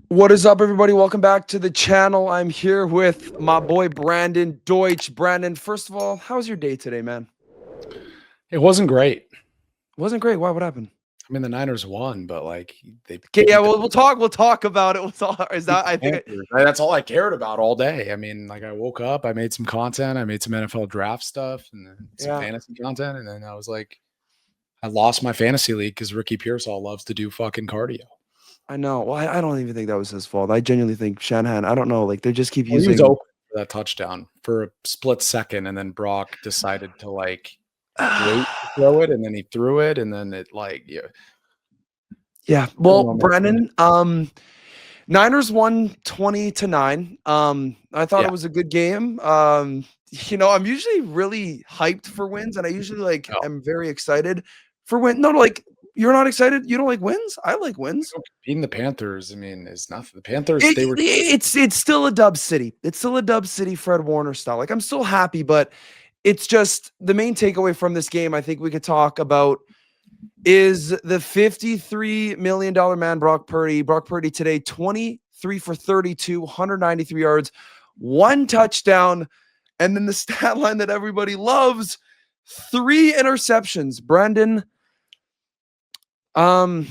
What is up, everybody? Welcome back to the channel. I'm here with my boy Brandon Deutsch. Brandon, first of all, how was your day today, man? It wasn't great. Wasn't great. Why? What happened? I mean, the Niners won, but they Okay, yeah, beat the we'll talk. We'll talk about it. We'll talk. Is beat that? the I think. Panthers. That's all I cared about all day. I mean, I woke up, I made some content, I made some NFL draft stuff, and then some Yeah, fantasy content, and then I was like, I lost my fantasy league because Ricky Pearsall loves to do fucking cardio. I know. Well, I don't even think that was his fault. I genuinely think Shanahan. I don't know. Like they just keep Well, he was using. open for that touchdown for a split second, and then Brock decided to wait to throw it, and then he threw it, and then yeah. Yeah. I don't Well, know, man. Brandon. Niners won 20-9. I thought Yeah. it was a good game. I'm usually really hyped for wins, and I usually No. am very excited for win. No, like you're not excited. You don't like wins. I like wins. Beating the Panthers, I mean, is nothing. The Panthers, It, they were it's still a dub city. It's still a dub city. Fred Warner style. Like I'm still happy, but it's just the main takeaway from this game. I think we could talk about is the $53 million man, Brock Purdy. Brock Purdy today, 23 for 32, 193 yards, one touchdown. And then the stat line that everybody loves, 3 interceptions. Brandon, um,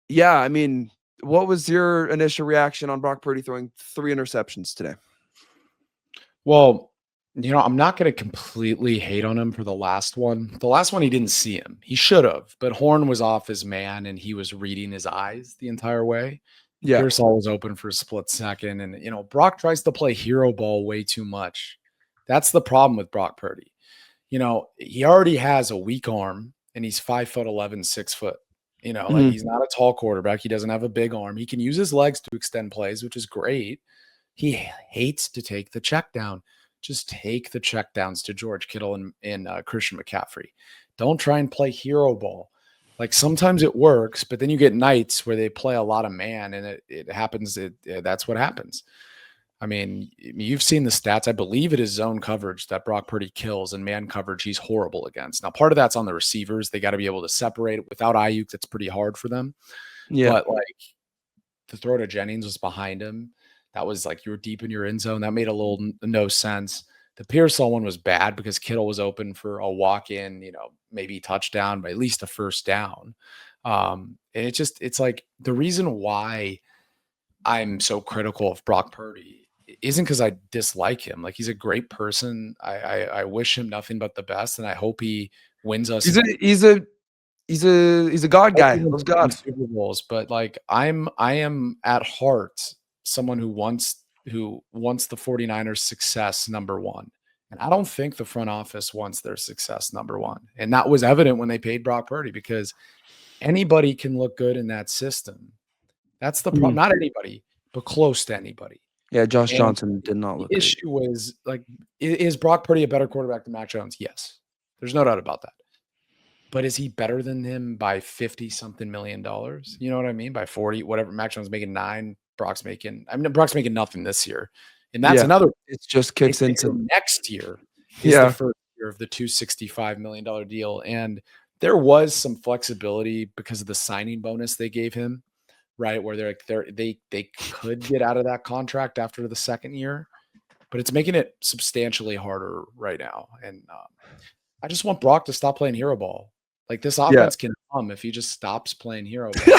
yeah, I mean, what was your initial reaction on Brock Purdy throwing 3 interceptions today? Well, I'm not going to completely hate on him for the last one. The last one, he didn't see him. He should have, but Horn was off his man and he was reading his eyes the entire way. Yeah. Pearsall was open for a split second. And, Brock tries to play hero ball way too much. That's the problem with Brock Purdy. He already has a weak arm and he's 5'11", 6 foot. He's not a tall quarterback. He doesn't have a big arm. He can use his legs to extend plays, which is great. He hates to take the check down. Just take the check downs to George Kittle and Christian McCaffrey. Don't try and play hero ball. Like sometimes it works, but then you get nights where they play a lot of man and it happens. That's what happens. I mean, you've seen the stats. I believe it is zone coverage that Brock Purdy kills, and man coverage he's horrible against. Now, part of that's on the receivers. They got to be able to separate it. Without Ayuk, that's pretty hard for them. Yeah. But the throw to Jennings was behind him. That was you were deep in your end zone. That made a little no sense. The Pearsall one was bad because Kittle was open for a walk-in, maybe touchdown, but at least a first down. And it's like the reason why I'm so critical of Brock Purdy isn't because I dislike him. Like he's a great person. I wish him nothing but the best, and I hope he wins us. He's a God guy. Loves God. Super Bowls, but I am at heart someone who wants the 49ers success number one. And I don't think the front office wants their success number one. And that was evident when they paid Brock Purdy because anybody can look good in that system. That's the problem. Not anybody, but close to anybody. Yeah, Josh And Johnson did not look the great. issue was is Brock Purdy a better quarterback than Mac Jones? Yes. There's no doubt about that. But is he better than him by 50 something million dollars? You know what I mean? By 40, whatever. Mac Jones making 9, Brock's making nothing this year. And that's another it just kicks into next year is the first year of the $265 million deal. And there was some flexibility because of the signing bonus they gave him, right? Where they could get out of that contract after the second year, but it's making it substantially harder right now. And I just want Brock to stop playing hero ball. Like this offense can come if he just stops playing hero ball.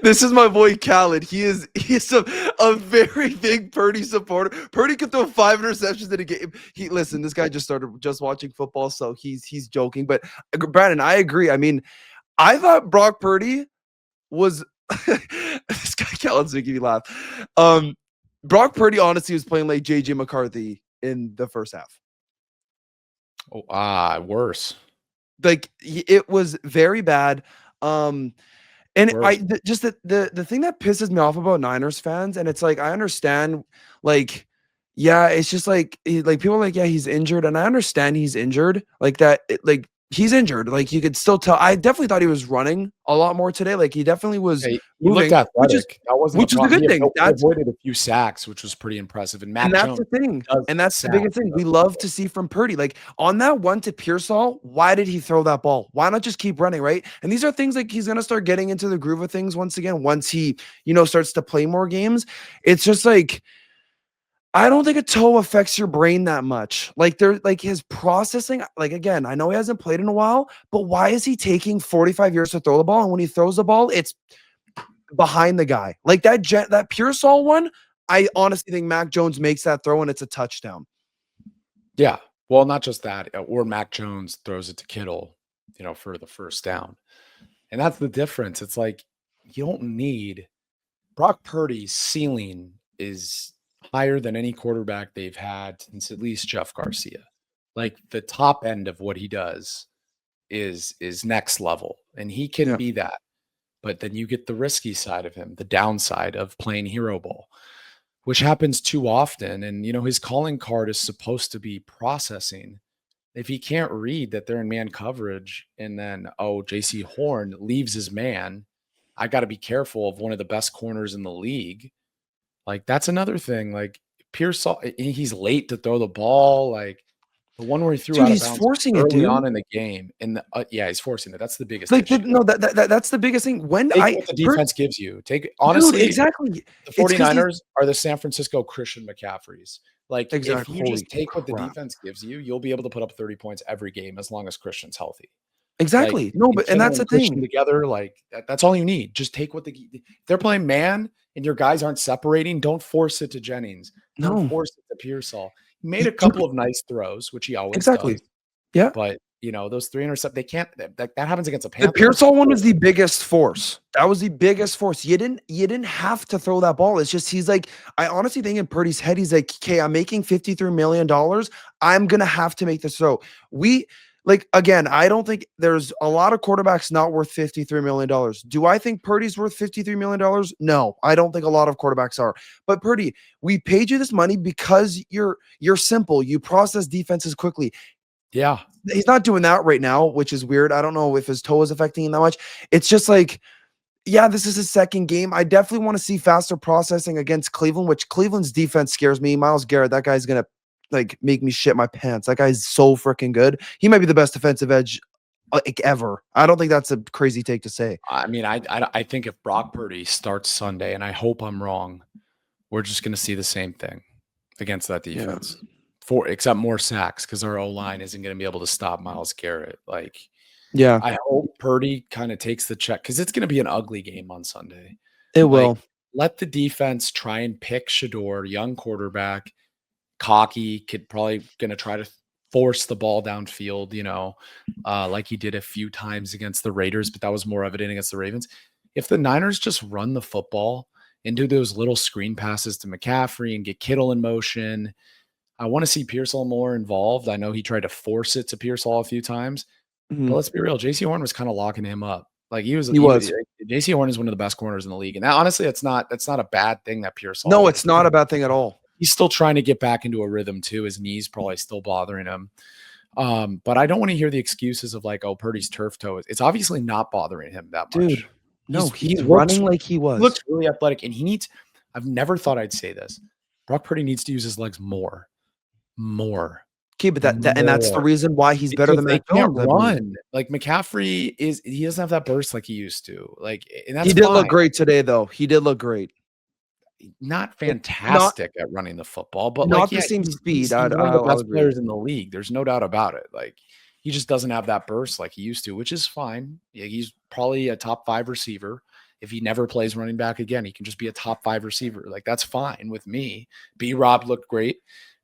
This is my boy Khaled. He's a very big Purdy supporter. Purdy could throw 5 interceptions in a game. Listen, this guy just started just watching football, so he's joking. But Brandon, I agree. I mean, I thought Brock Purdy was this guy Khaled's making me laugh. Brock Purdy honestly was playing like JJ McCarthy in the first half. Worse. Like it was very bad. And Worse. just the thing that pisses me off about Niners fans, and it's like I understand, like, yeah, it's just like people are like, yeah, he's injured, and I understand he's injured, like that, like He's injured. Like you could still tell. I definitely thought he was running a lot more today. Like he definitely was He looked moving, athletic. That wasn't a which is a problem. good thing. He avoided a few sacks, which was pretty impressive. And Mac That's Jones the thing. does And get that's the sacked. biggest thing we love to see from Purdy. Like on that one to Pearsall, why did he throw that ball? Why not just keep running, right? And these are things like he's gonna start getting into the groove of things once again, once he, starts to play more games. It's just like I don't think a toe affects your brain that much. Like like his processing, like again, I know he hasn't played in a while, but why is he taking 45 years to throw the ball? And when he throws the ball, it's behind the guy. Like that Pearsall one, I honestly think Mac Jones makes that throw and it's a touchdown. Yeah. Well, not just that, or Mac Jones throws it to Kittle, for the first down. And that's the difference. It's like you don't need Brock Purdy's ceiling is higher than any quarterback they've had since at least Jeff Garcia. Like the top end of what he does is next level, and he can Yeah. be that. But then you get the risky side of him, the downside of playing hero ball, which happens too often. And his calling card is supposed to be processing. If he can't read that they're in man coverage, and then JC Horn leaves his man, I got to be careful of one of the best corners in the league. Like that's another thing. Like Pearsall, he's late to throw the ball. Like the one where he threw Dude, out of he's bounds forcing it, early dude. on in the game, and yeah, he's forcing it. That's the biggest Like issue. no, that's the biggest thing. When Take what the defense gives you. Take dude, honestly, exactly. the It's because he's 49ers are the San Francisco Christian McCaffreys. Like if exactly. you just Holy take what the crap. defense gives you, you'll be able to put up 30 points every game as long as Christian's healthy. Like Exactly. No, and but and Kittle that's and the Christian thing. together, like that's all you need. Just take what if they're playing man and your guys aren't separating, don't force it to Jennings. Don't No. force it to Pearsall. He made a You couple of nice throws, which he always exactly. does. Yeah. But those three intercept, they can't. That happens against a The Panther. Pearsall one was the biggest force. That was the biggest force. You didn't have to throw that ball. It's just he's like, I honestly think in Purdy's head, he's like, okay, I'm making $53 million. I'm gonna have to make this throw. We like again, I don't think there's a lot of quarterbacks not worth $53 million. Do I think Purdy's worth $53 million? No, I don't think a lot of quarterbacks are. But Purdy, we paid you this money because you're simple. You process defenses quickly. Yeah. He's not doing that right now, which is weird. I don't know if his toe is affecting him that much. It's just like, yeah, this is his second game. I definitely want to see faster processing against Cleveland, which Cleveland's defense scares me. Myles Garrett, that guy's gonna like make me shit my pants. That guy's so freaking good. He might be the best defensive edge like ever. I don't think that's a crazy take to say. I mean, I think if Brock Purdy starts Sunday, and I hope I'm wrong, we're just going to see the same thing against that Yeah. defense. Except more sacks because our O line isn't going to be able to stop Myles Garrett. Like, Yeah, I hope Purdy kind of takes the check because it's going to be an ugly game on Sunday. it Like, will. let the defense try and pick Shador, young quarterback, cocky, kid, probably going to try to force the ball downfield, like he did a few times against the Raiders, but that was more evident against the Ravens. If the Niners just run the football and do those little screen passes to McCaffrey and get Kittle in motion, I want to see Pearsall more involved. I know he tried to force it to Pearsall a few times, but Mhm. let's be real. JC Horn was kind of locking him up. Like He was. JC Horn is one of the best corners in the league. And that, honestly, that's not a bad thing that No, Pearsall it's not a bad thing at all. he's still trying to get back into a rhythm too. His knees probably still bothering him. But I don't want to hear the excuses of like, oh, Purdy's turf toe. It's obviously not bothering him that Dude, much. no, He he's looks running like he he was. looks really athletic, and he needs. I've never thought I'd say this. Brock Purdy needs to use his legs more, more, Okay, but and that's the more reason why he's better because than they Mac can't Jones, I believe. run. Like McCaffrey he doesn't have that burst like he used to. Like, and that's He did fine. look great today, though. He did look great. Not It's not fantastic at running the football, but like, not the yeah, same speed. he's one of the I'll best agree. players in the league. There's no doubt about it. Like, he just doesn't have that burst like he used to, which is fine. Yeah, he's probably a top 5 receiver. If he never plays running back again, he can just be a top 5 receiver. Like, that's fine with me. B-Rob looked great,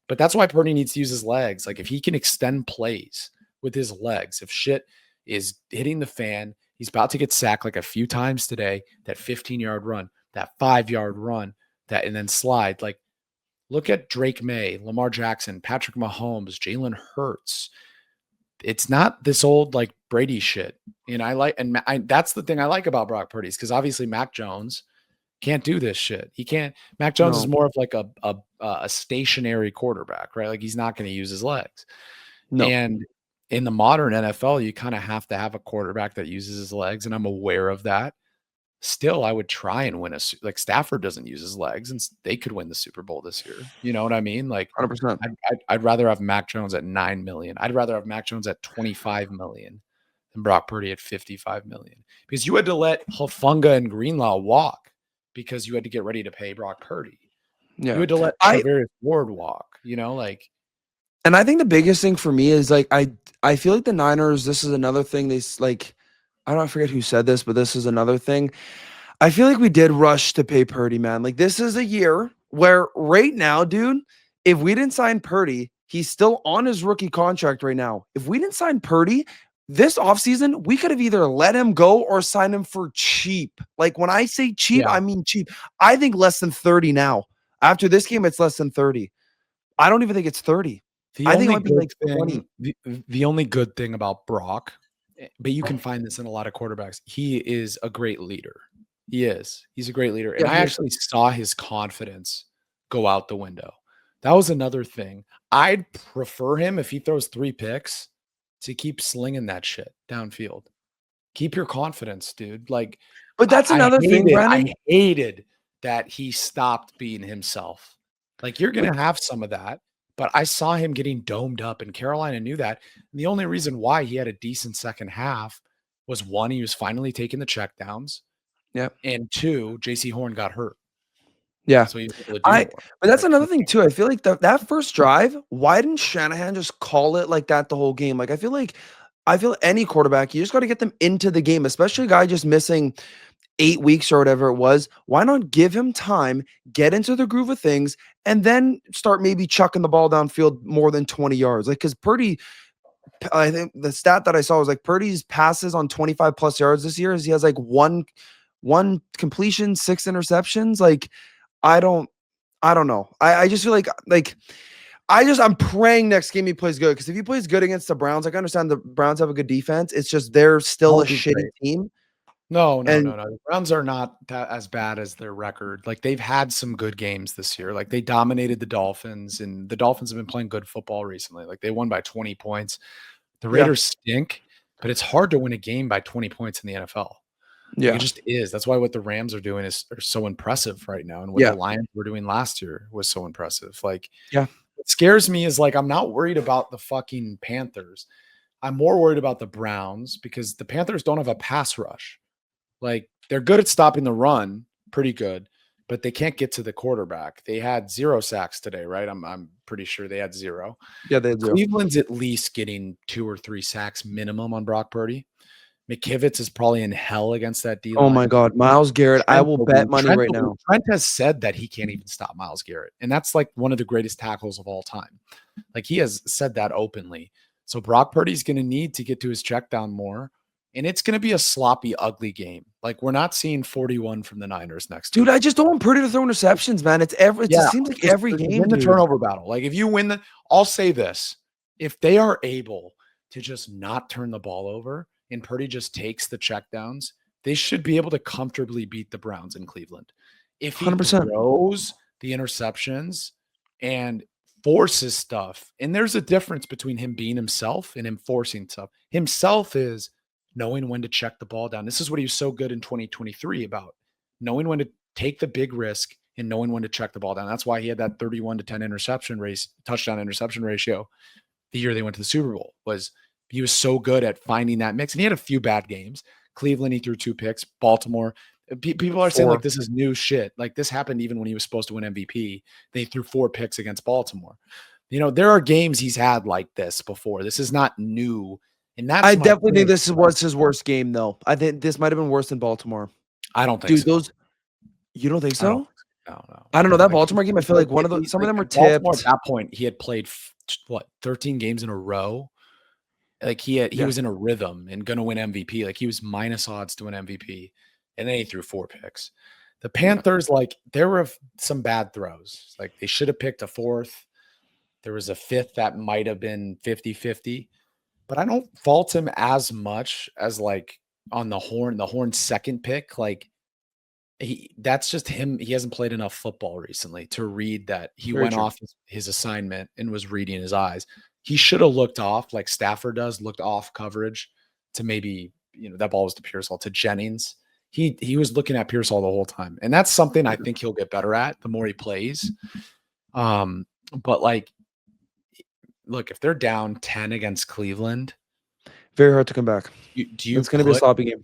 but that's why Purdy needs to use his legs. Like, if he can extend plays with his legs, if shit is hitting the fan, he's about to get sacked like a few times today, that 15-yard run, that 5-yard run, that and then slide. Like, look at Drake May, Lamar Jackson, Patrick Mahomes, Jalen Hurts. It's not this old like Brady shit. And that's the thing I like about Brock Purdy, because obviously Mac Jones can't do this shit. He can't. Mac Jones is No, more of like a stationary quarterback, right? Like, he's not going to use his legs. no. And in the modern NFL, you kind of have to have a quarterback that uses his legs, and I'm aware of that. Still, I would try and win like Stafford doesn't use his legs, and they could win the Super Bowl this year. You know what I mean? Like, 100%. I'd rather have Mac Jones at 9 million. I'd rather have Mac Jones at 25 million than Brock Purdy at 55 million, because you had to let Hufanga and Greenlaw walk because you had to get ready to pay Brock Purdy. You Yeah. had to let I Travarius Ward walk. Like And I think the biggest thing for me is like I feel like the Niners, this is another thing like I don't forget who said this, but this is another thing. I feel like we did rush to pay Purdy, man. Like this is a year where right now, dude, if we didn't sign Purdy, he's still on his rookie contract right now. If we didn't sign Purdy this offseason, we could have either let him go or sign him for cheap. Like when I say cheap, yeah. I mean cheap. I think less than 30 now. After this game, it's less than 30. I don't even think it's 30. The I think it only might be good like 20. thing, the only good thing about Brock, but you can find this in a lot of quarterbacks, he is a great leader. He is. He's a great leader. And Yeah, I he is. actually saw his confidence go out the window. That was another thing. I'd prefer him if he throws 3 picks to keep slinging that shit downfield. Keep your confidence, dude. Like But that's I another thing, hated, Brandon. I hated that he stopped being himself. Like you're But gonna have some of that, but I saw him getting domed up, and Carolina knew that. And the only reason why he had a decent second half was one, he was finally taking the checkdowns, yeah, and two, JC Horn got hurt, yeah. so he was able to do I more. but that's Like another thing too. I feel like that first drive, why didn't Shanahan just call it like that the whole game? Like I feel any quarterback, you just got to get them into the game, especially a guy just missing 8 weeks or whatever it was. Why not give him time, get into the groove of things, and then start maybe chucking the ball downfield more than 20 yards? Like, because Purdy, I think the stat that I saw was like Purdy's passes on 25 plus yards this year is he has like one completion, 6 interceptions. Like, I don't I don't know. I just feel like I'm praying next game he plays good because if he plays good against the Browns, like I understand the Browns have a good defense. It's just they're that still a would be shitty great. team. No, no, And no, no. The Browns are not that as bad as their record. Like they've had some good games this year. Like they dominated the Dolphins, and the Dolphins have been playing good football recently. Like they won by 20 points. The yeah, Raiders stink, but it's hard to win a game by 20 points in the NFL. Like it yeah, just is. That's why what the Rams are doing are so impressive right now. And what the yeah, Lions were doing last year was so impressive. Like yeah. what scares me is like I'm not worried about the fucking Panthers. I'm more worried about the Browns because the Panthers don't have a pass rush. Like they're good at stopping the run, pretty good, but they can't get to the quarterback. They had 0 sacks today, right? I'm pretty sure they had 0. Yeah, they do. Cleveland's at least getting 2 or 3 sacks minimum on Brock Purdy. McKivitz is probably in hell against that D Oh my line. God, Miles Garrett, I will bet money right now. Trent has said that he can't even stop Miles Garrett, and that's like one of the greatest tackles of all time. Like he has said that openly. So Brock Purdy's going to need to get to his check down more, and it's going to be a sloppy, ugly game. Like we're not seeing 41 from the Niners next Dude, I week. just don't want Purdy to throw interceptions, man. It Yeah, just seems like just every game, win the dude. turnover battle. Like if you win I'll say this: if they are able to just not turn the ball over and Purdy just takes the checkdowns, they should be able to comfortably beat the Browns in Cleveland. If he 100%. throws the interceptions and forces stuff, and there's a difference between him being himself and him forcing stuff. Himself is knowing when to check the ball down. This is what he was so good in 2023 about knowing when to take the big risk and knowing when to check the ball down. That's why he had that 31 to 10 touchdown interception ratio the year they went to the Super Bowl. Was he was so good at finding that mix. And he had a few bad games. Cleveland, he threw 2 picks. Baltimore, people are saying like 4. this is new shit. Like this happened even when he was supposed to win MVP. They threw 4 picks against Baltimore. There are games he's had like this before. This is not new. And I that's my definitely think point. this was his worst game, though. I think this might have been worse than Baltimore. I don't think Dude, so. you don't think I don't so? think so. No, no. I don't know. That Like Baltimore game, I feel like some of them were Baltimore at tipped. that point, he had played 13 games in a row. Like he Yeah, was in a rhythm and gonna win MVP. Like he was minus odds to win MVP. And then he threw 4 picks. The yeah. Panthers, like there were some bad throws. Like they should have picked a 4th. There was a 5th that might have been 50-50. But I don't fault him as much as like on the horn second pick. Like that's just him. He hasn't played enough football recently to read that. He Very went true. off his assignment and was reading his eyes. He should have looked off like Stafford does, looked off coverage to maybe, that ball was to Pearsall, to Jennings. He was looking at Pearsall the whole time. And that's something I think he'll get better at the more he plays. But like, look, if they're down 10 against Cleveland, Very hard to come back. do It's going to be a sloppy game.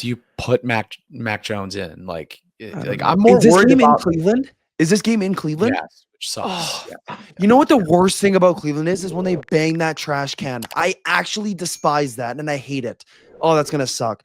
you put Mac Jones in? Like Is I'm more this worried game in about Cleveland? Is this game in Cleveland? yes, which sucks. Oh, Yeah. you know what the worst thing about Cleveland is when they bang that trash can. I actually despise that and I hate it. Oh, that's gonna suck.